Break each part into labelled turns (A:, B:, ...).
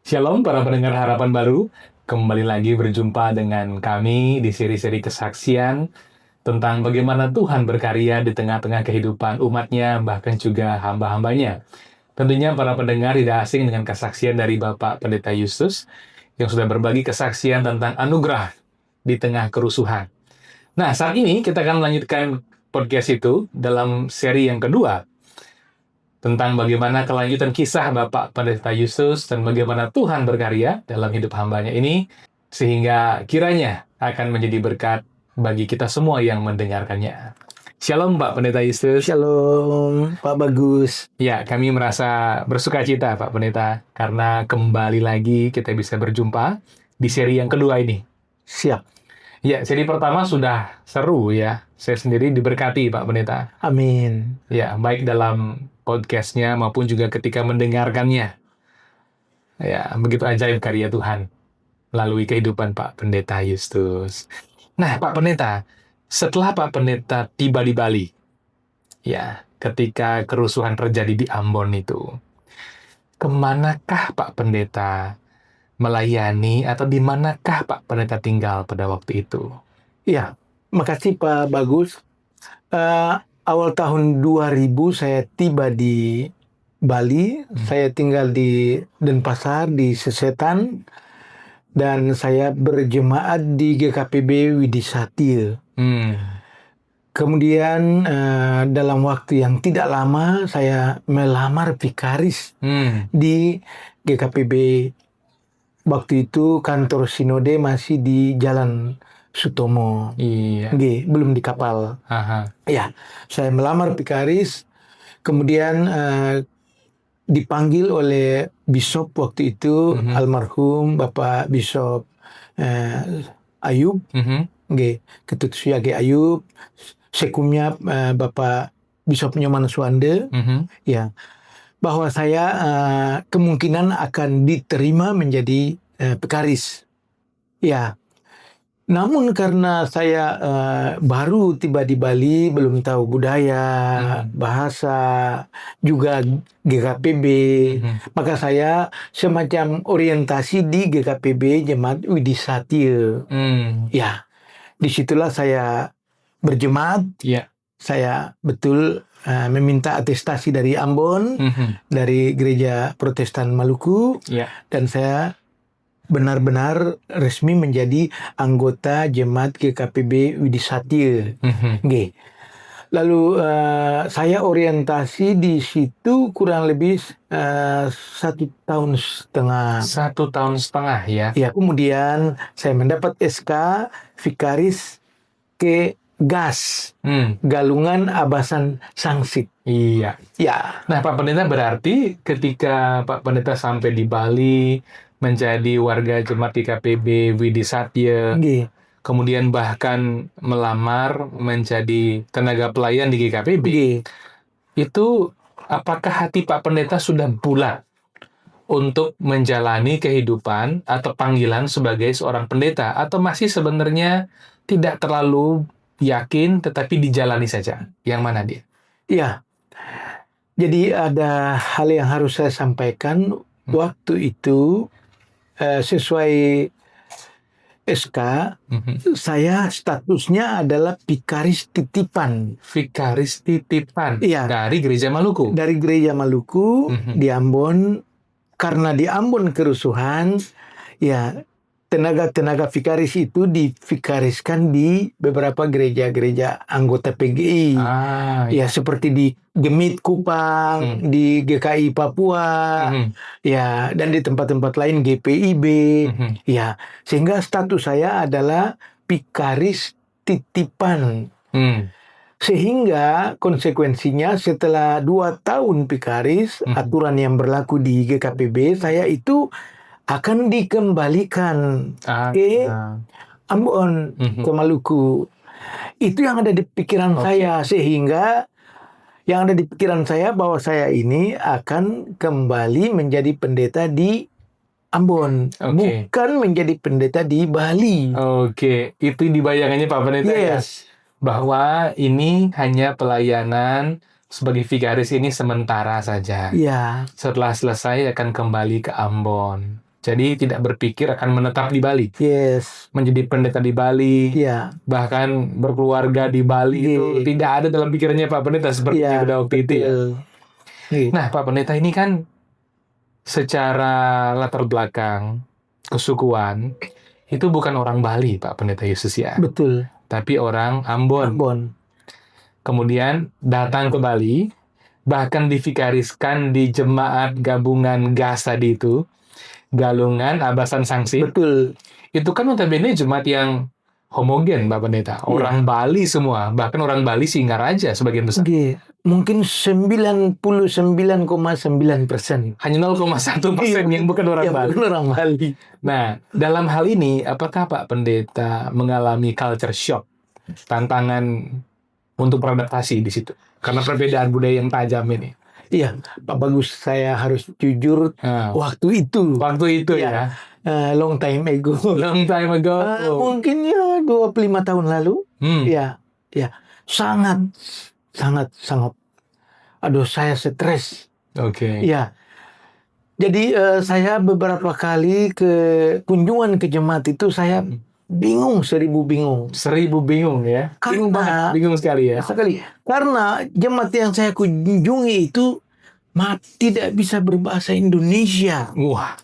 A: Shalom para pendengar harapan baru, kembali lagi berjumpa dengan kami di seri-seri kesaksian tentang bagaimana Tuhan berkarya di tengah-tengah kehidupan umatnya, bahkan juga hamba-hambanya. Tentunya para pendengar tidak asing dengan kesaksian dari Bapak Pendeta Yustus yang sudah berbagi kesaksian tentang anugerah di tengah kerusuhan. Nah, saat ini kita akan melanjutkan podcast itu dalam seri yang kedua, tentang bagaimana kelanjutan kisah Bapak Pendeta Yustus dan bagaimana Tuhan berkarya dalam hidup hambanya ini, sehingga kiranya akan menjadi berkat bagi kita semua yang mendengarkannya. Shalom Pak Pendeta Yustus.
B: Shalom, Pak Bagus.
A: Ya, kami merasa bersuka cita Pak Pendeta, karena kembali lagi kita bisa berjumpa di seri yang kedua ini.
B: Siap.
A: Ya, seri pertama sudah seru ya. Saya sendiri diberkati Pak Pendeta.
B: Amin.
A: Ya, baik dalam podcastnya maupun juga ketika mendengarkannya. Ya, begitu ajaib karya Tuhan melalui kehidupan Pak Pendeta Yustus. Nah, Pak Pendeta, setelah Pak Pendeta tiba di Bali, ya, ketika kerusuhan terjadi di Ambon itu, kemanakah Pak Pendeta melayani atau di manakah Pak Pendeta tinggal pada waktu itu?
B: Ya, makasih Pak Bagus. Awal tahun 2000 saya tiba di Bali. Saya tinggal di Denpasar, di Sesetan. Dan saya berjemaat di GKPB Widisatya. Kemudian dalam waktu yang tidak lama saya melamar vikaris di GKPB. Waktu itu kantor sinode masih di Jalan Sutomo.
A: Iya.
B: Belum di kapal.
A: Aha.
B: Ya, saya melamar vikaris, kemudian dipanggil oleh Bishop waktu itu, almarhum Bapak Bishop Ayub, Ketut Suyage Ayub, sekumnya Bapak Bishop Nyoman Suwande, ya, bahwa saya kemungkinan akan diterima menjadi vikaris. Ya, namun karena saya baru tiba di Bali, belum tahu budaya, bahasa, juga GKPB, maka saya semacam orientasi di GKPB Jemaat Widisatya. Ya, disitulah saya berjemaat. Saya betul meminta atestasi dari Ambon, dari Gereja Protestan Maluku, dan saya benar-benar resmi menjadi anggota Jemaat GKPB Widisatya. Lalu saya orientasi di situ kurang lebih 1,5 tahun.
A: 1,5 tahun ya?
B: Ya, kemudian saya mendapat SK Vikaris ke GAS, Galungan Abasan Sangsit.
A: Iya.
B: Ya.
A: Nah, Pak Pendeta, berarti ketika Pak Pendeta sampai di Bali, menjadi warga jemaat GKPB Widisatya, kemudian bahkan melamar menjadi tenaga pelayan di GKPB, itu apakah hati Pak Pendeta sudah bulat untuk menjalani kehidupan atau panggilan sebagai seorang pendeta, atau masih sebenarnya tidak terlalu yakin tetapi dijalani saja? Yang mana dia?
B: Iya. Jadi ada hal yang harus saya sampaikan. Waktu itu sesuai SK, saya statusnya adalah vikaris titipan.
A: Vikaris titipan?
B: Iya.
A: Dari Gereja Maluku?
B: Dari Gereja Maluku di Ambon. Karena di Ambon kerusuhan, ya, tenaga-tenaga vikaris itu divikariskan di beberapa gereja-gereja anggota PGI. Ya, seperti di Gemit Kupang, di GKI Papua, ya, dan di tempat-tempat lain GPIB. Ya, sehingga status saya adalah vikaris titipan. Sehingga konsekuensinya setelah 2 tahun vikaris, aturan yang berlaku di GKPB, saya itu akan dikembalikan ke Ambon, ke Maluku. Itu yang ada di pikiran saya, sehingga yang ada di pikiran saya bahwa saya ini akan kembali menjadi pendeta di Ambon, bukan menjadi pendeta di Bali.
A: Itu dibayangannya Pak Pendeta.
B: Yes.
A: Bahwa ini hanya pelayanan sebagai vikaris ini sementara saja.
B: Ya.
A: Setelah selesai akan kembali ke Ambon. Jadi tidak berpikir akan menetap di Bali,
B: Yes.
A: menjadi pendeta di Bali,
B: Ya.
A: bahkan berkeluarga di Bali itu
B: Iya.
A: tidak ada dalam pikirannya Pak Pendeta sepertinya
B: Ya,
A: pada waktu itu ya.
B: betul. Iya.
A: Nah, Pak Pendeta ini kan secara latar belakang kesukuan itu bukan orang Bali, Pak Pendeta Yesus ya,
B: Betul.
A: tapi orang Ambon.
B: Ambon.
A: Kemudian datang ke Bali, bahkan divikariskan di jemaat gabungan GAS tadi itu, Galungan Abasan Sangsi.
B: Betul.
A: Itu kan notabene jemaat yang homogen, Pak Pendeta. Orang Bali semua, bahkan orang Bali Singaraja sebagian besar.
B: Oke. Mungkin 99,9%.
A: Hanya 0,1% yang bukan orang
B: Yang
A: Bali.
B: bukan orang Bali.
A: Nah, dalam hal ini, apakah Pak Pendeta mengalami culture shock, tantangan untuk beradaptasi di situ? Karena perbedaan budaya yang tajam ini.
B: Iya, Pak Bagus, saya harus jujur,
A: Nah,
B: waktu itu,
A: waktu itu ya,
B: long time ago,
A: long time ago.
B: mungkin ya 25 tahun lalu,
A: Hmm,
B: ya, sangat, sangat, aduh saya stres,
A: oke.
B: ya. Jadi saya beberapa kali kunjungan ke jemaat itu saya bingung, 1000 bingung.
A: 1000 bingung ya. Bingung
B: Karena-
A: banget, bingung sekali ya.
B: Sekali, karena jemaat yang saya kunjungi itu tidak bisa berbahasa Indonesia.
A: Wah,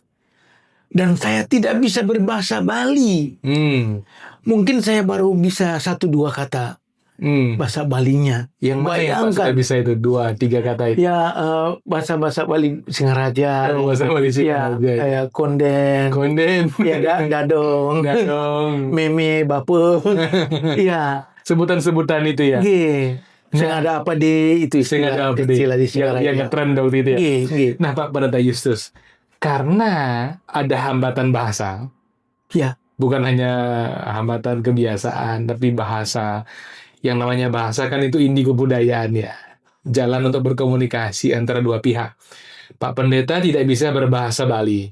B: Dan saya tidak bisa berbahasa Bali. Mungkin saya baru bisa 1-2 kata bahasa Balinya.
A: Yang mana yang Pak sudah bisa itu 2-3 kata itu?
B: Ya, bahasa-bahasa Bali Singaraja.
A: Oh, bahasa Bali
B: Ya,
A: Singaraja.
B: konden.
A: Konden.
B: Ya, gadong.
A: Gadong.
B: Meme, bape. Ya.
A: Sebutan-sebutan itu ya.
B: Nggih. Sing ada apa di itu
A: Sing ada apa di?
B: istilah di
A: Yang
B: Singaraja.
A: ngetren waktu itu ya.
B: Nggih.
A: Nah, Pak Pendeta Justus, karena ada hambatan bahasa,
B: Ya.
A: bukan hanya hambatan kebiasaan, tapi bahasa. Yang namanya bahasa kan itu inti kebudayaan ya. Jalan untuk berkomunikasi antara dua pihak. Pak Pendeta tidak bisa berbahasa Bali.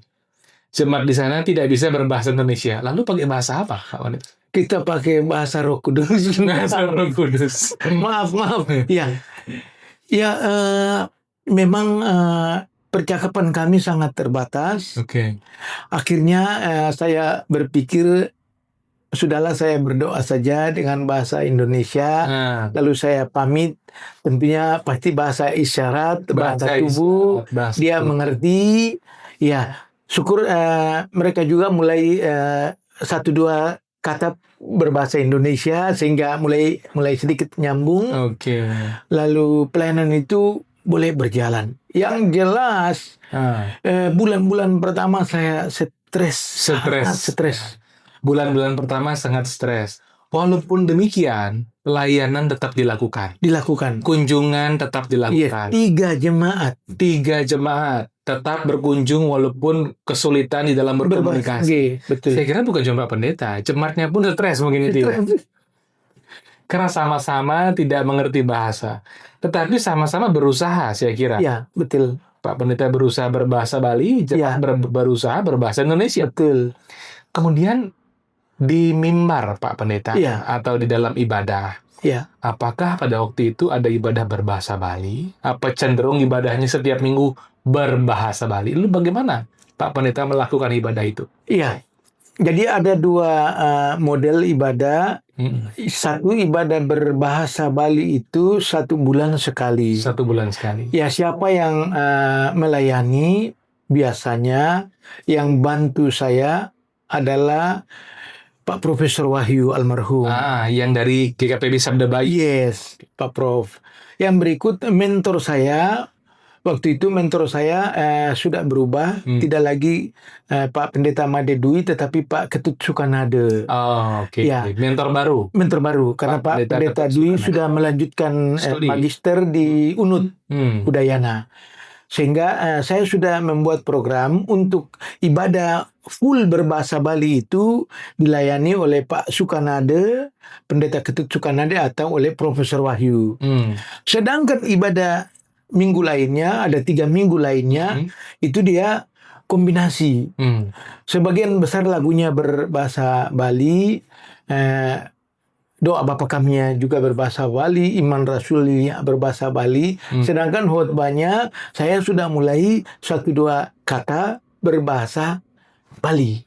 A: Jemaat di sana tidak bisa berbahasa Indonesia. Lalu pakai bahasa apa, Pak Pendeta?
B: Kita pakai bahasa Roh Kudus.
A: Bahasa Roh Kudus.
B: maaf. Ya. Ya, memang percakapan kami sangat terbatas.
A: Oke.
B: Akhirnya saya berpikir, sudahlah saya berdoa saja dengan bahasa Indonesia.
A: Nah,
B: Lalu saya pamit, tentunya pasti bahasa isyarat, bahasa tubuh,
A: bahasa
B: dia
A: tubuh.
B: mengerti. Ya, syukur mereka juga mulai 1-2 kata berbahasa Indonesia sehingga mulai sedikit nyambung.
A: Oke.
B: Lalu pelayanan itu boleh berjalan. Yang jelas bulan-bulan pertama saya stres. Sangat stres.
A: Bulan-bulan pertama sangat stres. Walaupun demikian, pelayanan tetap dilakukan. Kunjungan tetap dilakukan.
B: 3 jemaat.
A: 3 jemaat tetap berkunjung walaupun kesulitan di dalam berkomunikasi.
B: Betul.
A: Saya kira bukan cuma pendeta, jemaatnya pun stres mungkin itu ya. Karena sama-sama tidak mengerti bahasa. Tetapi sama-sama berusaha, saya kira.
B: Ya, betul.
A: Pak Pendeta berusaha berbahasa Bali, jemaat berusaha berbahasa Indonesia.
B: Betul.
A: Kemudian di mimbar, Pak Pendeta,
B: Ya.
A: atau di dalam ibadah,
B: Ya.
A: apakah pada waktu itu ada ibadah berbahasa Bali? Apa cenderung ibadahnya setiap minggu berbahasa Bali? Lalu bagaimana Pak Pendeta melakukan ibadah itu?
B: Iya. Jadi ada 2 model ibadah. Satu ibadah berbahasa Bali itu 1 bulan sekali.
A: 1 bulan sekali.
B: Ya, siapa yang melayani biasanya yang bantu saya adalah Pak Profesor Wahyu almarhum.
A: Yang dari GKPB Sabda Bayi.
B: Yes, Pak Prof. Yang berikut mentor saya. Waktu itu mentor saya sudah berubah, tidak lagi Pak Pendeta Made Dwi, tetapi Pak Ketut Sukanade.
A: Oh, oke.
B: Ya.
A: Mentor baru.
B: Karena Pak
A: Pendeta
B: Pendeta
A: Ketut
B: Dwi
A: Sukanade.
B: sudah melanjutkan
A: Studi.
B: magister di UNUD Udayana. Sehingga saya sudah membuat program untuk ibadah full berbahasa Bali itu dilayani oleh Pak Sukanade, Pendeta Ketut Sukanade, atau oleh Profesor Wahyu. Sedangkan ibadah minggu lainnya, ada 3 minggu lainnya, itu dia kombinasi. Sebagian besar lagunya berbahasa Bali, doa Bapa Kami juga berbahasa Bali, Iman Rasulnya berbahasa Bali. Sedangkan khotbahnya saya sudah mulai 1-2 kata berbahasa Bali.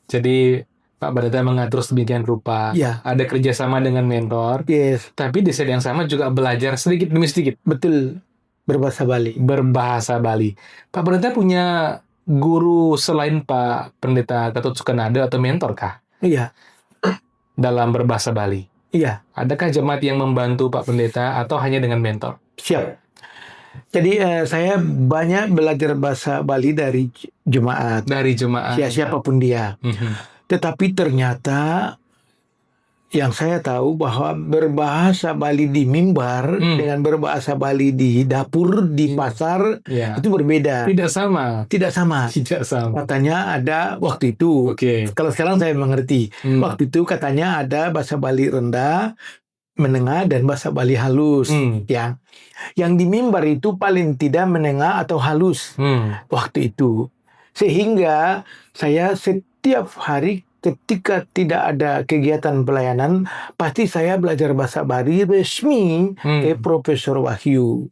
A: Jadi Pak Pendeta mengatur sedemikian rupa.
B: Ya.
A: Ada kerjasama dengan mentor.
B: Yes,
A: Tapi di saat yang sama juga belajar sedikit demi sedikit
B: betul. Berbahasa Bali.
A: berbahasa Bali. Pak Pendeta punya guru selain Pak Pendeta Ketut Sukanada atau mentor kah
B: Iya,
A: dalam berbahasa Bali?
B: iya,
A: Adakah jemaat yang membantu Pak Pendeta atau hanya dengan mentor?
B: siap. Jadi saya banyak belajar bahasa Bali dari jemaat,
A: Dari jemaat.
B: siapapun dia.
A: Mhm.
B: Tetapi ternyata yang saya tahu bahwa berbahasa Bali di mimbar dengan berbahasa Bali di dapur, di pasar,
A: Ya.
B: itu berbeda.
A: Tidak sama.
B: Tidak sama.
A: Tidak sama.
B: Katanya ada waktu itu.
A: Oke.
B: Kalau sekarang saya mengerti. Waktu itu katanya ada bahasa Bali rendah, menengah, dan bahasa Bali halus. Ya. Yang di mimbar itu paling tidak menengah atau halus waktu itu. Sehingga saya setiap hari ketika tidak ada kegiatan pelayanan, pasti saya belajar bahasa Bali resmi ke Profesor Wahyu.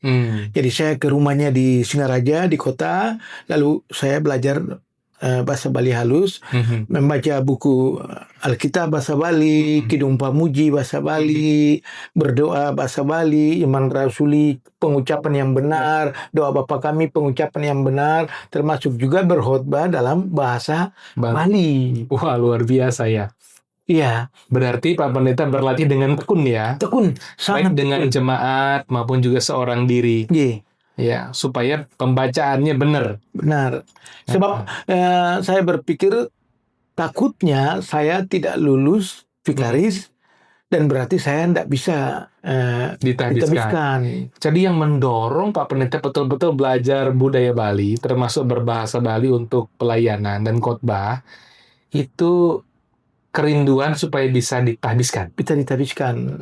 B: Jadi saya ke rumahnya di Singaraja, di kota, lalu saya belajar bahasa Bali halus, membaca buku Alkitab bahasa Bali, Kidung Pamuji bahasa Bali, berdoa bahasa Bali, iman rasuli, pengucapan yang benar, doa Bapa kami, pengucapan yang benar, termasuk juga berkhotbah dalam bahasa Bali.
A: Wah, luar biasa ya.
B: Iya.
A: Berarti Pak Pendeta berlatih dengan tekun ya.
B: Tekun, sangat
A: baik dengan jemaat maupun juga seorang diri.
B: Iya.
A: Ya, supaya pembacaannya benar.
B: Benar. Sebab saya berpikir takutnya saya tidak lulus vikaris dan berarti saya tidak bisa ditahbiskan.
A: Jadi yang mendorong Pak Pendeta betul-betul belajar budaya Bali, termasuk berbahasa Bali untuk pelayanan dan khotbah, itu kerinduan supaya bisa ditahbiskan.
B: Bisa ditahbiskan.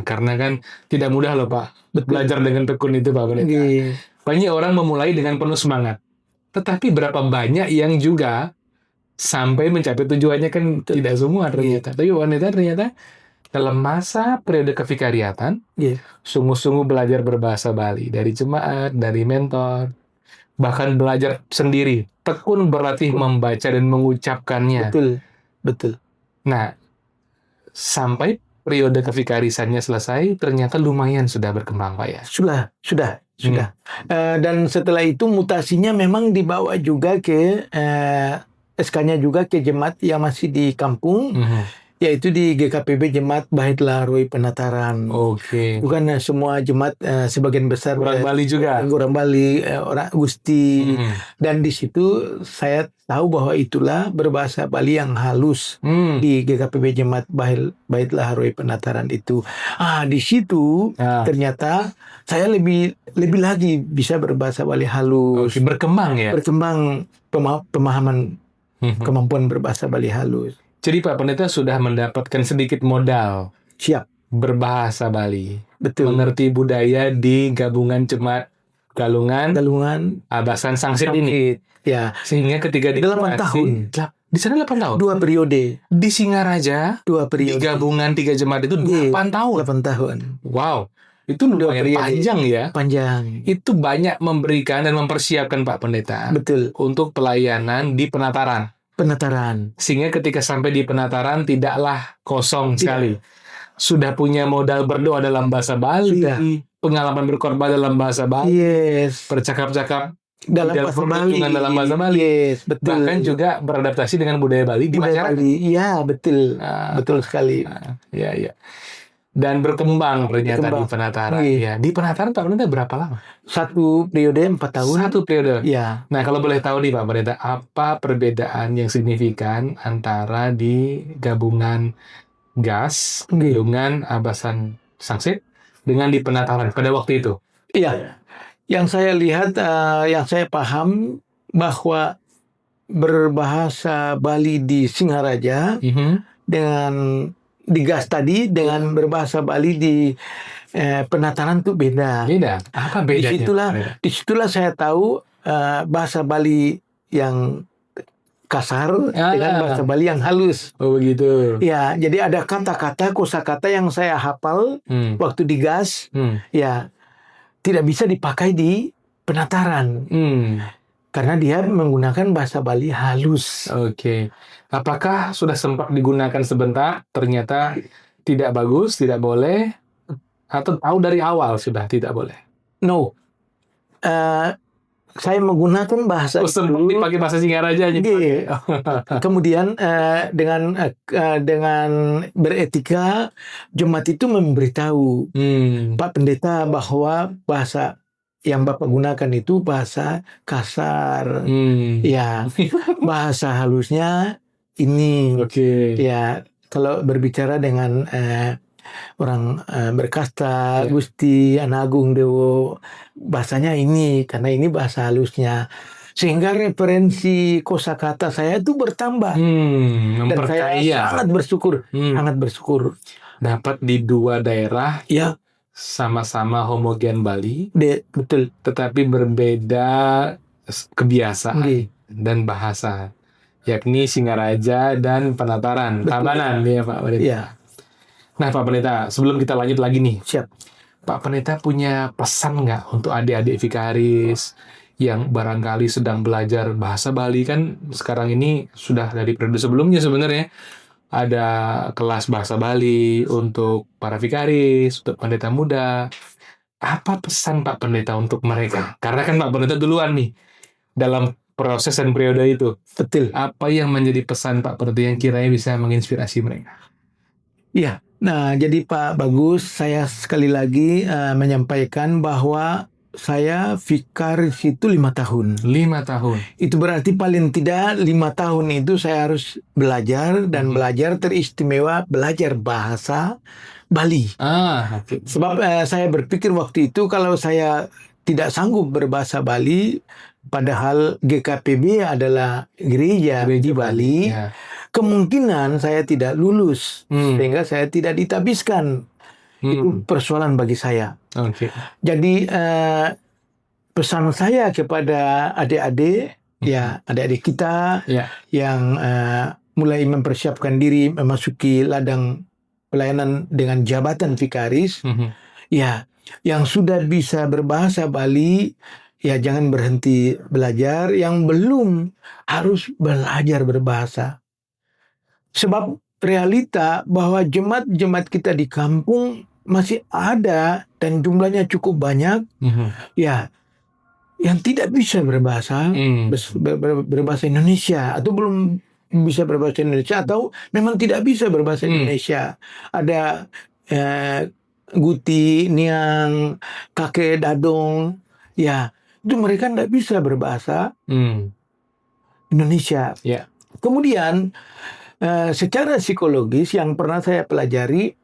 A: Karena kan tidak mudah loh Pak. Belajar dengan tekun itu Pak Pendeta. Banyak orang memulai dengan penuh semangat. Tetapi berapa banyak yang juga sampai mencapai tujuannya kan tidak semua ternyata. Tapi wanita ternyata dalam masa periode kevikariatan, sungguh-sungguh belajar berbahasa Bali. Dari jemaat, dari mentor, bahkan belajar sendiri. Tekun berlatih membaca dan mengucapkannya.
B: Betul.
A: Nah, sampai periode kevikarisannya selesai, ternyata lumayan sudah berkembang Pak ya?
B: Sudah. Dan setelah itu mutasinya memang dibawa juga ke SK-nya juga ke jemaat yang masih di kampung, yaitu di GKPB Jemaat Bait Laharoi Penataran.
A: Oke.
B: Bukan semua jemaat, sebagian besar
A: orang Bali juga.
B: Orang Bali, orang Gusti. Dan di situ saya tahu bahwa itulah berbahasa Bali yang halus di GKPB Jemaat Bait Laharoi Penataran itu. Di situ ternyata saya lebih lagi bisa berbahasa Bali halus.
A: Berkembang ya.
B: Berkembang pemahaman kemampuan berbahasa Bali halus.
A: Jadi Pak Pendeta sudah mendapatkan sedikit modal.
B: Siap.
A: Berbahasa Bali.
B: Betul.
A: Mengerti budaya di gabungan jemaat Galungan Abasan Sangsit ini.
B: Ya.
A: Sehingga ketika di
B: 8 tahun.
A: Di sana 8 tahun?
B: 2 periode.
A: Di Singaraja,
B: 2 periode.
A: di gabungan 3 jemaat itu 8 tahun.
B: 8 tahun.
A: Wow. Itu lumayan panjang ya.
B: Panjang.
A: Itu banyak memberikan dan mempersiapkan Pak Pendeta.
B: Betul.
A: Untuk pelayanan di penataran. Sehingga ketika sampai di penataran tidaklah kosong sekali. Sudah punya modal berdoa dalam bahasa Bali. Pengalaman berkorban dalam bahasa Bali. Bercakap-cakap dalam bahasa Bali.
B: Betul.
A: Bahkan juga beradaptasi dengan budaya Bali di masyarakat.
B: Iya, betul. Betul sekali.
A: Iya. Dan berkembang ternyata di penataran. Ya, di penataran Pak Pendeta berapa lama?
B: 1 periode 4 tahun.
A: 1 periode.
B: Iya.
A: Nah, kalau boleh tahu nih Pak Pendeta, apa perbedaan yang signifikan antara di gabungan GAS, Galungan Abasan Sangsit, dengan di penataran pada waktu itu?
B: Iya. Yang saya lihat, yang saya paham bahwa berbahasa Bali di Singaraja dengan di GAS tadi dengan berbahasa Bali di penataran itu beda.
A: Apa bedanya?
B: Disitulah saya tahu bahasa Bali yang kasar dengan bahasa Bali yang halus.
A: Oh begitu.
B: Ya, jadi ada kata-kata, kosakata yang saya hafal waktu di GAS, ya tidak bisa dipakai di penataran. karena dia menggunakan bahasa Bali halus.
A: Oke. Apakah sudah sempat digunakan sebentar, ternyata tidak bagus, tidak boleh, atau tahu dari awal sudah tidak boleh?
B: No, eh, saya menggunakan bahasa
A: Oh, sempat
B: itu.
A: dipakai bahasa Singaraja aja.
B: Nggih. Kemudian dengan beretika, jemaat itu memberitahu Pak Pendeta bahwa bahasa yang Bapak gunakan itu bahasa kasar. Ya, bahasa halusnya ini.
A: Oke.
B: Ya, kalau berbicara dengan orang berkasta,
A: Ya.
B: Gusti Anagung Dewo, bahasanya ini karena ini bahasa halusnya. Sehingga referensi kosakata saya itu bertambah. Dan saya
A: Memperkaya.
B: sangat bersyukur.
A: Dapat di dua daerah
B: Ya,
A: sama-sama homogen Bali,
B: betul.
A: tetapi berbeda kebiasaan
B: Nggih.
A: dan bahasa, yakni Singaraja dan Penataran,
B: Betul.
A: Tabanan ya Pak Pendeta.
B: Ya,
A: Nah Pak Pendeta, sebelum kita lanjut lagi nih,
B: siap.
A: Pak Pendeta punya pesan nggak untuk adik-adik vikaris yang barangkali sedang belajar bahasa Bali? Kan sekarang ini sudah dari periode sebelumnya sebenarnya ada kelas bahasa Bali untuk para vikaris, untuk pendeta muda. Apa pesan Pak Pendeta untuk mereka? Karena kan Pak Pendeta duluan nih dalam proses dan periode itu.
B: Betul.
A: Apa yang menjadi pesan Pak Pendeta yang kiranya bisa menginspirasi mereka?
B: Iya. Nah, jadi Pak Bagus, saya sekali lagi menyampaikan bahwa saya vikaris itu 5 tahun.
A: 5 tahun.
B: Itu berarti paling tidak 5 tahun itu saya harus belajar dan belajar teristimewa belajar bahasa Bali.
A: Oke.
B: Sebab saya berpikir waktu itu kalau saya tidak sanggup berbahasa Bali, padahal GKPB adalah gereja di Bali,
A: Ya.
B: kemungkinan saya tidak lulus sehingga saya tidak ditabiskan. Itu persoalan bagi saya.
A: Oke.
B: Jadi pesan saya kepada adik-adik, ya adik-adik kita
A: Ya.
B: yang mulai mempersiapkan diri memasuki ladang pelayanan dengan jabatan vikaris, ya yang sudah bisa berbahasa Bali, ya jangan berhenti belajar. Yang belum harus belajar berbahasa. Sebab realita bahwa jemaat-jemaat kita di kampung masih ada dan jumlahnya cukup banyak, ya yang tidak bisa berbahasa berbahasa Indonesia atau belum bisa berbahasa Indonesia atau memang tidak bisa berbahasa Indonesia. Ada Guti, Niang, Kakek, Dadong, ya itu mereka tidak bisa berbahasa Indonesia.
A: Ya.
B: Kemudian secara psikologis yang pernah saya pelajari,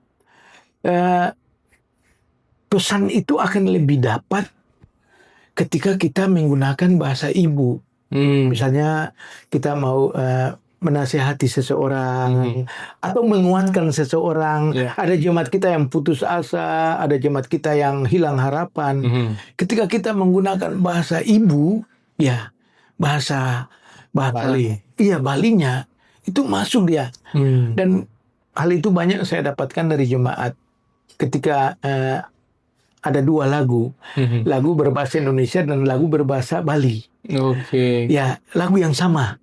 B: pesan itu akan lebih dapat ketika kita menggunakan bahasa ibu. Misalnya kita mau menasehati seseorang atau menguatkan seseorang. Ada jemaat kita yang putus asa, ada jemaat kita yang hilang harapan. Ketika kita menggunakan bahasa ibu, ya bahasa
A: Bali.
B: Iya, Balinya itu masuk dia. Dan hal itu banyak saya dapatkan dari jemaat ketika ada 2 lagu. Lagu berbahasa Indonesia dan lagu berbahasa Bali.
A: Oke.
B: Ya, lagu yang sama.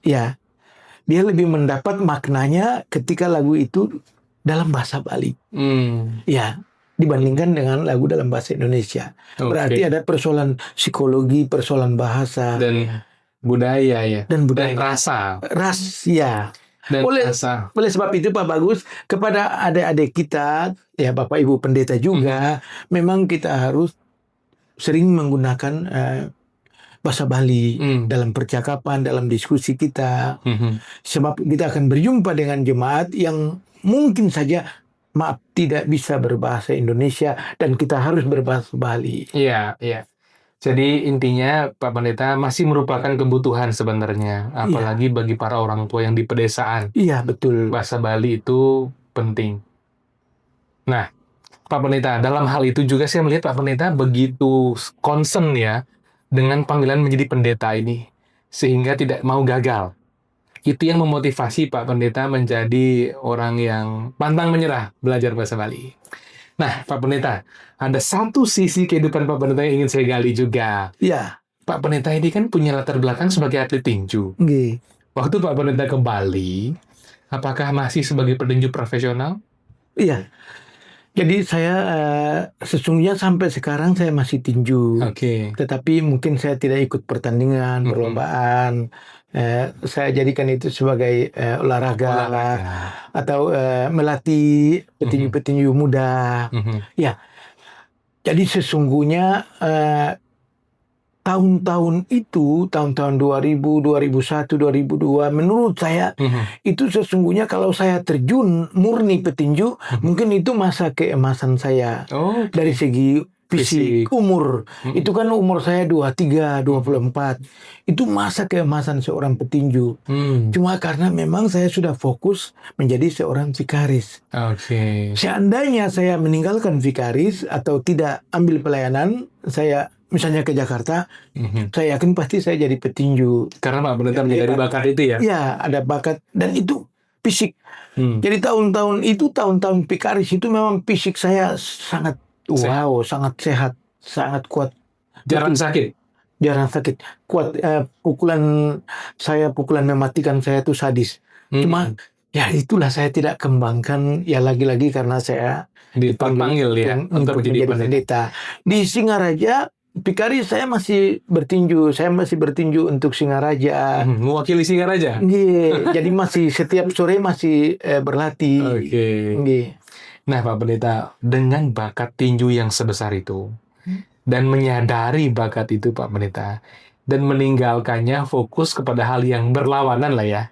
B: Ya. Dia lebih mendapat maknanya ketika lagu itu dalam bahasa Bali. Ya, dibandingkan dengan lagu dalam bahasa Indonesia. Berarti ada persoalan psikologi, persoalan bahasa
A: dan budaya ya.
B: Dan budaya.
A: Dan rasa.
B: Ya.
A: Dan
B: oleh sebab itu Pak Bagus, kepada adik-adik kita, ya Bapak Ibu pendeta juga, memang kita harus sering menggunakan bahasa Bali dalam percakapan, dalam diskusi kita. Sebab kita akan berjumpa dengan jemaat yang mungkin saja tidak bisa berbahasa Indonesia dan kita harus berbahasa Bali.
A: Iya, iya. Jadi intinya Pak Pendeta masih merupakan kebutuhan sebenarnya, apalagi bagi para orang tua yang di pedesaan.
B: Iya, betul.
A: Bahasa Bali itu penting. Nah, Pak Pendeta, dalam hal itu juga saya melihat Pak Pendeta begitu concern ya dengan panggilan menjadi pendeta ini, sehingga tidak mau gagal. Itu yang memotivasi Pak Pendeta menjadi orang yang pantang menyerah belajar bahasa Bali. Nah, Pak Pendeta, ada satu sisi kehidupan Pak Pendeta yang ingin saya gali juga.
B: Ya.
A: Pak Pendeta ini kan punya latar belakang sebagai atlet tinju.
B: Nggih.
A: Waktu Pak Pendeta ke Bali, apakah masih sebagai petinju profesional?
B: Iya. Jadi saya sesungguhnya sampai sekarang saya masih tinju.
A: Oke.
B: Tetapi mungkin saya tidak ikut pertandingan, perlombaan. Saya jadikan itu sebagai olahraga atau melatih petinju-petinju muda. Ya, jadi sesungguhnya tahun-tahun itu, tahun-tahun 2000, 2001, 2002, menurut saya itu sesungguhnya kalau saya terjun murni petinju, mungkin itu masa keemasan saya.
A: Oh,
B: Dari segi fisik, umur. Itu kan umur saya 23, 24. Itu masa keemasan seorang petinju. Cuma karena memang saya sudah fokus menjadi seorang vikaris.
A: Oke.
B: Seandainya saya meninggalkan vikaris atau tidak ambil pelayanan, saya misalnya ke Jakarta, saya yakin pasti saya jadi petinju.
A: Karena Pak Pendeta menjadi bakat itu ya?
B: Ya, ada bakat. Dan itu fisik. Jadi tahun-tahun vikaris itu memang fisik saya sangat sangat sehat, sangat kuat.
A: Jarang sakit?
B: Jarang sakit. Kuat. Pukulan mematikan saya itu sadis. Cuma ya itulah saya tidak kembangkan ya lagi-lagi karena saya
A: dipanggil ya untuk menjadi pendeta.
B: Di Singaraja vikaris saya masih bertinju. Saya masih bertinju untuk Singaraja.
A: Mewakili Singaraja?
B: Nggih. Jadi masih setiap sore masih berlatih.
A: Oke.
B: Nggih.
A: Nah Pak Pendeta, dengan bakat tinju yang sebesar itu dan menyadari bakat itu Pak Pendeta dan meninggalkannya fokus kepada hal yang berlawanan lah ya.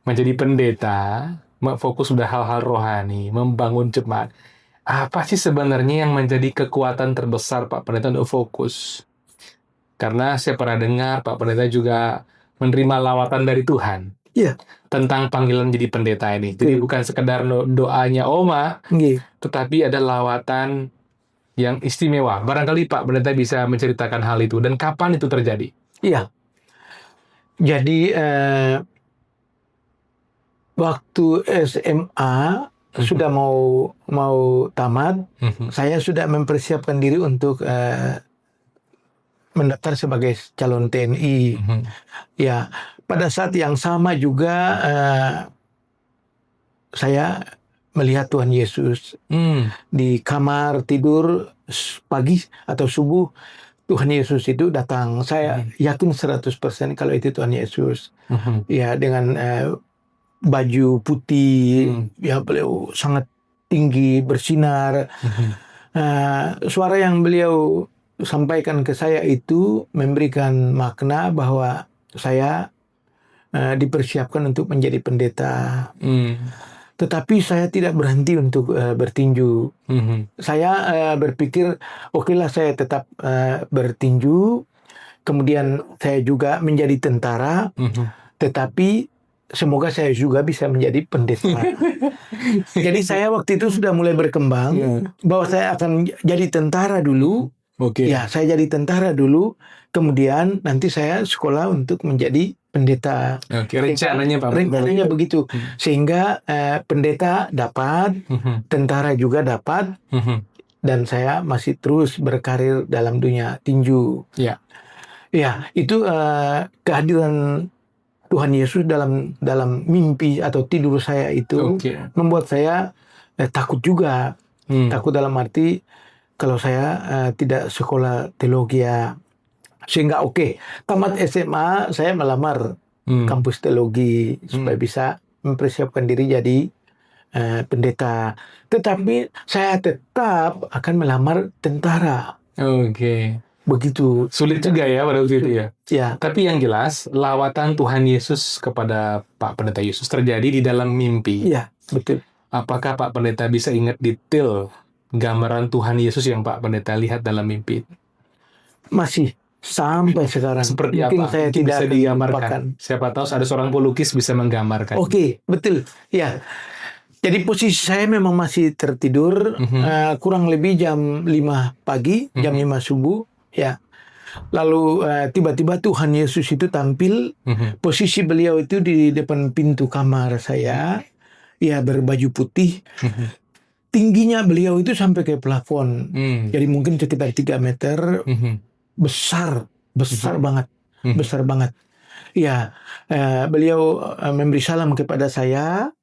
A: Menjadi pendeta, fokus sudah hal-hal rohani, membangun jemaat. Apa sih sebenarnya yang menjadi kekuatan terbesar Pak Pendeta untuk fokus? Karena saya pernah dengar Pak Pendeta juga menerima lawatan dari Tuhan.
B: Iya.
A: Tentang panggilan jadi pendeta ini. Jadi bukan sekedar doanya Oma, tetapi ada lawatan yang istimewa. Barangkali Pak Pendeta bisa menceritakan hal itu dan kapan itu terjadi?
B: Iya. Jadi waktu SMA sudah mau tamat, saya sudah mempersiapkan diri untuk mendaftar sebagai calon TNI. Ya, pada saat yang sama juga saya melihat Tuhan Yesus di kamar tidur pagi atau subuh. Tuhan Yesus itu datang. Saya yakin 100% kalau itu Tuhan Yesus. Ya, dengan baju putih, ya beliau sangat tinggi, bersinar. Suara yang beliau sampaikan ke saya itu memberikan makna bahwa saya dipersiapkan untuk menjadi pendeta. Tetapi saya tidak berhenti untuk bertinju. Saya berpikir, okelah saya tetap bertinju. Kemudian saya juga menjadi tentara. Tetapi semoga saya juga bisa menjadi pendeta. Jadi saya waktu itu sudah mulai berkembang bahwa saya akan jadi tentara dulu. Ya, saya jadi tentara dulu. Kemudian nanti saya sekolah untuk menjadi pendeta.
A: Rencananya Pak.
B: Rencananya begitu. Sehingga pendeta dapat, tentara juga dapat, dan saya masih terus berkarir dalam dunia tinju. Ya, itu kehadiran Tuhan Yesus dalam mimpi atau tidur saya itu membuat saya takut juga. Takut dalam arti kalau saya tidak sekolah teologi. Sehingga tamat SMA saya melamar kampus teologi supaya bisa mempersiapkan diri jadi pendeta. Tetapi saya tetap akan melamar tentara. Begitu.
A: Sulit juga ya pada waktu itu ya.
B: Ya.
A: Tapi yang jelas lawatan Tuhan Yesus kepada Pak Pendeta Yesus terjadi di dalam mimpi.
B: Iya, betul.
A: Apakah Pak Pendeta bisa ingat detail gambaran Tuhan Yesus yang Pak Pendeta lihat dalam mimpi?
B: Masih. Sampai sekarang.
A: Seperti
B: mungkin
A: apa?
B: saya
A: Mungkin
B: tidak
A: bisa digambarkan. Siapa tahu ada seorang pelukis bisa menggambarkan.
B: Betul. Ya. Jadi posisi saya memang masih tertidur. Kurang lebih jam 5 pagi, jam 5 subuh. Ya. Lalu tiba-tiba Tuhan Yesus itu tampil. Posisi beliau itu di depan pintu kamar saya. Ya, berbaju putih. Tingginya beliau itu sampai ke plafon. Jadi mungkin sekitar 3 meter. Besar. besar banget, besar banget. Ya, beliau memberi salam kepada saya.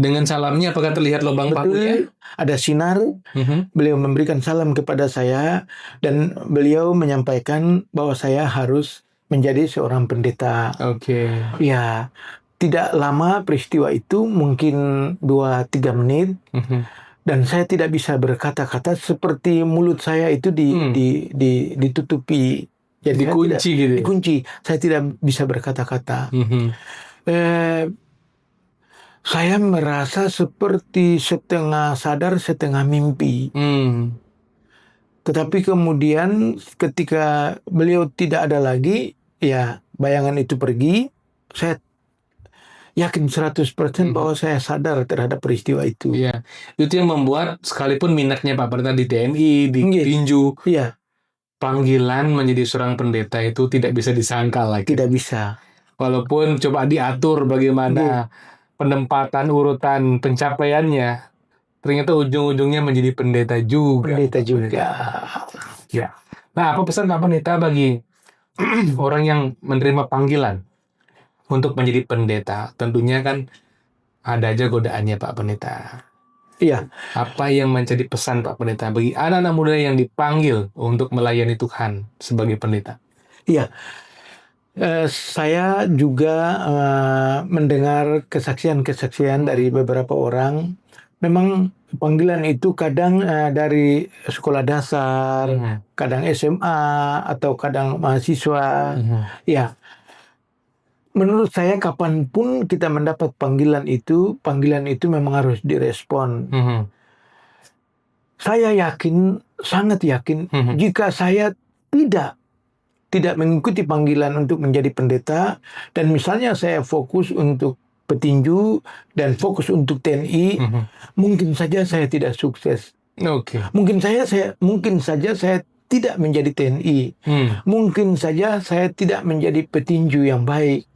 A: Dengan salamnya apakah terlihat lubang pakunya?
B: Betul, ada sinar. Beliau memberikan salam kepada saya dan beliau menyampaikan bahwa saya harus menjadi seorang pendeta.
A: Oke.
B: Ya, tidak lama peristiwa itu, mungkin 2-3 menit. Dan saya tidak bisa berkata-kata, seperti mulut saya itu ditutupi. Jadi
A: Dikunci gitu ya?
B: Dikunci. Saya tidak bisa berkata-kata. Saya merasa seperti setengah sadar, setengah mimpi. Tetapi kemudian ketika beliau tidak ada lagi, ya bayangan itu pergi, saya yakin 100% bahwa saya sadar terhadap peristiwa itu.
A: Iya, itu yang membuat sekalipun minatnya Pak Pendeta di TNI, di tinju,
B: Iya,
A: panggilan menjadi seorang pendeta itu tidak bisa disangkal lagi.
B: tidak bisa.
A: Walaupun coba diatur bagaimana penempatan urutan pencapaiannya, ternyata ujung-ujungnya menjadi pendeta juga.
B: Pendeta juga.
A: Ya. Nah, apa pesan Pak Pendeta bagi orang yang menerima panggilan untuk menjadi pendeta? Tentunya kan ada aja godaannya Pak Pendeta.
B: Iya.
A: Apa yang menjadi pesan Pak Pendeta bagi anak-anak muda yang dipanggil untuk melayani Tuhan sebagai pendeta?
B: Iya. Saya juga mendengar kesaksian-kesaksian dari beberapa orang. Memang panggilan itu kadang dari sekolah dasar, kadang SMA, atau kadang mahasiswa. Ya, menurut saya kapanpun kita mendapat panggilan itu memang harus direspon. Saya yakin, sangat yakin, jika saya tidak mengikuti panggilan untuk menjadi pendeta, dan misalnya saya fokus untuk petinju dan fokus untuk TNI, mungkin saja saya tidak sukses. Mungkin saja saya tidak menjadi TNI. Mungkin saja saya tidak menjadi petinju yang baik.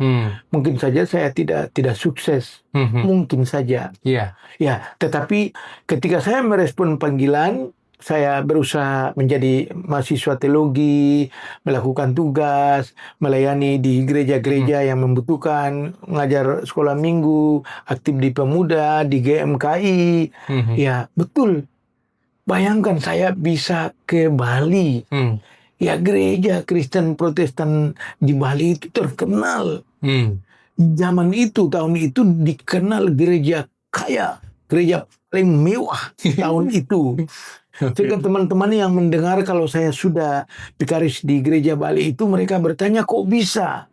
B: Mungkin saja saya tidak sukses. Mungkin saja. Ya, tetapi ketika saya merespon panggilan, saya berusaha menjadi mahasiswa teologi, melakukan tugas, melayani di gereja-gereja yang membutuhkan, mengajar sekolah minggu, aktif di pemuda, di GMKI. Ya, betul. Bayangkan saya bisa ke Bali. Ya, gereja Kristen Protestan di Bali itu terkenal. Zaman itu, tahun itu dikenal gereja kaya, gereja paling mewah tahun itu. Sehingga teman-teman yang mendengar kalau saya sudah vikaris di gereja Bali itu, mereka bertanya kok bisa.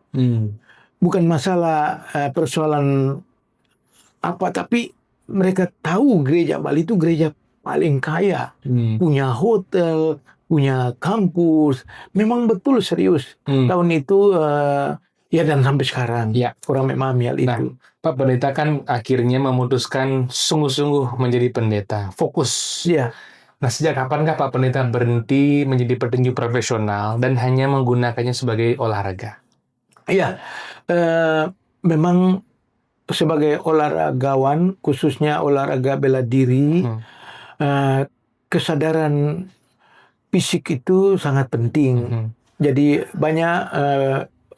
B: Bukan masalah persoalan apa, tapi mereka tahu gereja Bali itu gereja paling kaya, punya hotel, punya kampus. Memang betul serius. Tahun itu ya, dan sampai sekarang orang memahami hal itu.
A: Pak Pendeta kan akhirnya memutuskan sungguh-sungguh menjadi pendeta, fokus. Nah, sejak kapankah Pak Pendeta berhenti menjadi petinju profesional dan hanya menggunakannya sebagai olahraga?
B: Iya, memang sebagai olahragawan, khususnya olahraga bela diri, kesadaran fisik itu sangat penting. Jadi banyak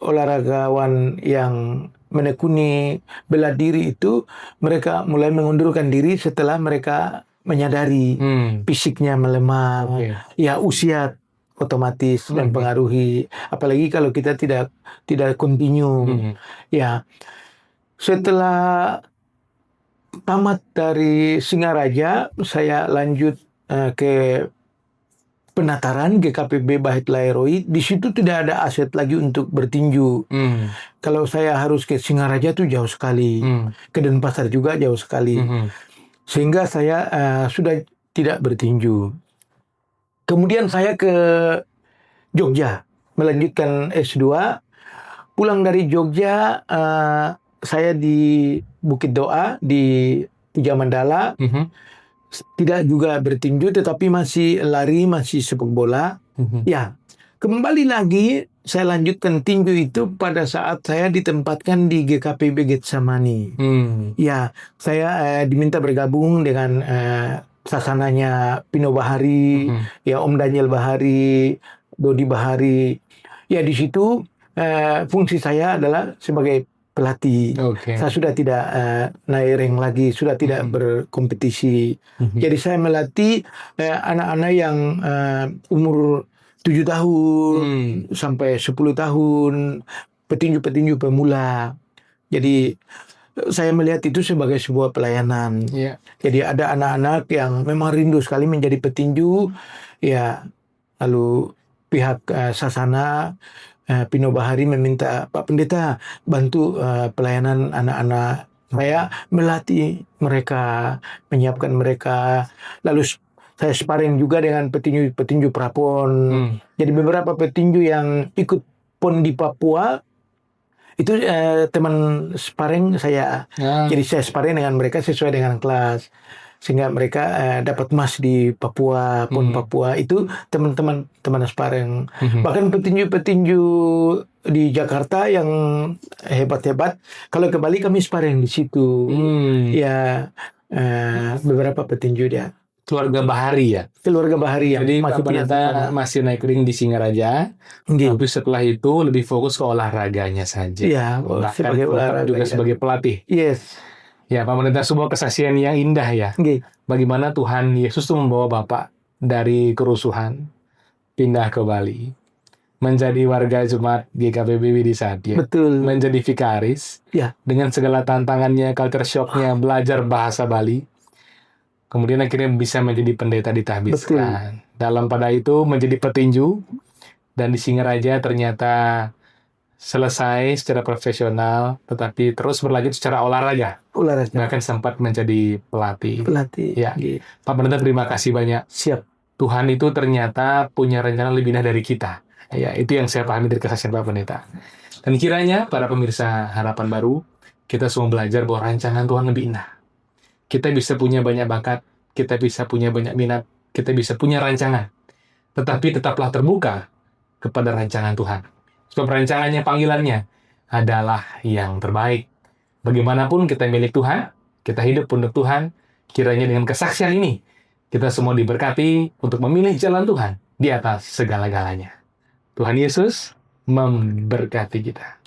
B: olahragawan yang menekuni bela diri itu, mereka mulai mengundurkan diri setelah mereka menyadari fisiknya melemah. Ya, usia otomatis mempengaruhi, apalagi kalau kita tidak continue. Ya, setelah tamat dari Singaraja, saya lanjut ke penataran GKPB Bahit Laeroi. Di situ tidak ada aset lagi untuk bertinju. Kalau saya harus ke Singaraja itu jauh sekali, ke Denpasar juga jauh sekali, sehingga saya sudah tidak bertinju. Kemudian saya ke Jogja melanjutkan S2. Pulang dari Jogja, saya di Bukit Doa di Tiga Mandala. Tidak juga bertinju, tetapi masih lari, masih sepak bola. Ya, kembali lagi saya lanjutkan tinju itu pada saat saya ditempatkan di GKPB Getsamani. Ya, saya diminta bergabung dengan sasananya Pino Bahari, ya Om Daniel Bahari, Dodi Bahari. Ya di situ fungsi saya adalah sebagai pelatih.
A: Oke.
B: Saya sudah tidak naik rank lagi, sudah tidak berkompetisi. Jadi saya melatih anak-anak yang umur 7 tahun sampai 10 tahun, petinju-petinju pemula. Jadi saya melihat itu sebagai sebuah pelayanan.
A: Iya.
B: Jadi ada anak-anak yang memang rindu sekali menjadi petinju, ya lalu pihak Sasana Pino Bahari meminta Pak Pendeta bantu pelayanan anak-anak. Saya melatih mereka, menyiapkan mereka, lalu saya sparring juga dengan petinju-petinju prapon. Jadi beberapa petinju yang ikut pon di Papua itu teman sparring saya. Jadi saya sparring dengan mereka sesuai dengan kelas, sehingga mereka dapat emas di Papua, pon Papua. Itu teman-teman sparring. Bahkan petinju-petinju di Jakarta yang hebat-hebat, kalau ke Bali kami sparring di situ. Ya beberapa petinju dia.
A: Keluarga Bahari ya.
B: Keluarga Bahari yang
A: Jadi Pak
B: masih punya
A: Pendeta
B: Sasana.
A: masih naik ring di Singaraja,
B: Nggih.
A: tapi setelah itu lebih fokus ke olahraganya saja.
B: Iya,
A: Bahkan
B: sebagai
A: tetap
B: olahraga,
A: juga
B: ya.
A: sebagai pelatih.
B: Yes.
A: Ya Pak Pendeta, sebuah kesaksian yang indah ya.
B: Nggih.
A: Bagaimana Tuhan Yesus tuh membawa Bapak dari kerusuhan pindah ke Bali, menjadi warga Jemaat GKPBB di Satya,
B: Betul.
A: menjadi vikaris,
B: Ya.
A: dengan segala tantangannya, culture shock-nya, belajar bahasa Bali, kemudian akhirnya bisa menjadi pendeta di Tahbiskan. Dalam pada itu menjadi petinju, dan di Singaraja ternyata selesai secara profesional, tetapi terus berlanjut secara olahraga.
B: Olahraga.
A: Bahkan sempat menjadi pelatih.
B: Pelatih.
A: Ya.
B: Nggih.
A: Pak Pendeta, terima kasih banyak.
B: Siap.
A: Tuhan itu ternyata punya rencana lebih indah dari kita. Ya, itu yang saya pahami dari kesaksian Pak Pendeta. Dan kiranya para pemirsa Harapan Baru, kita semua belajar bahwa rancangan Tuhan lebih indah. Kita bisa punya banyak bakat, kita bisa punya banyak minat, kita bisa punya rancangan. Tetapi tetaplah terbuka kepada rancangan Tuhan. Sebab rancangannya, panggilannya adalah yang terbaik. Bagaimanapun kita milik Tuhan, kita hidup untuk Tuhan, kiranya dengan kesaksian ini, kita semua diberkati untuk memilih jalan Tuhan di atas segala-galanya. Tuhan Yesus memberkati kita.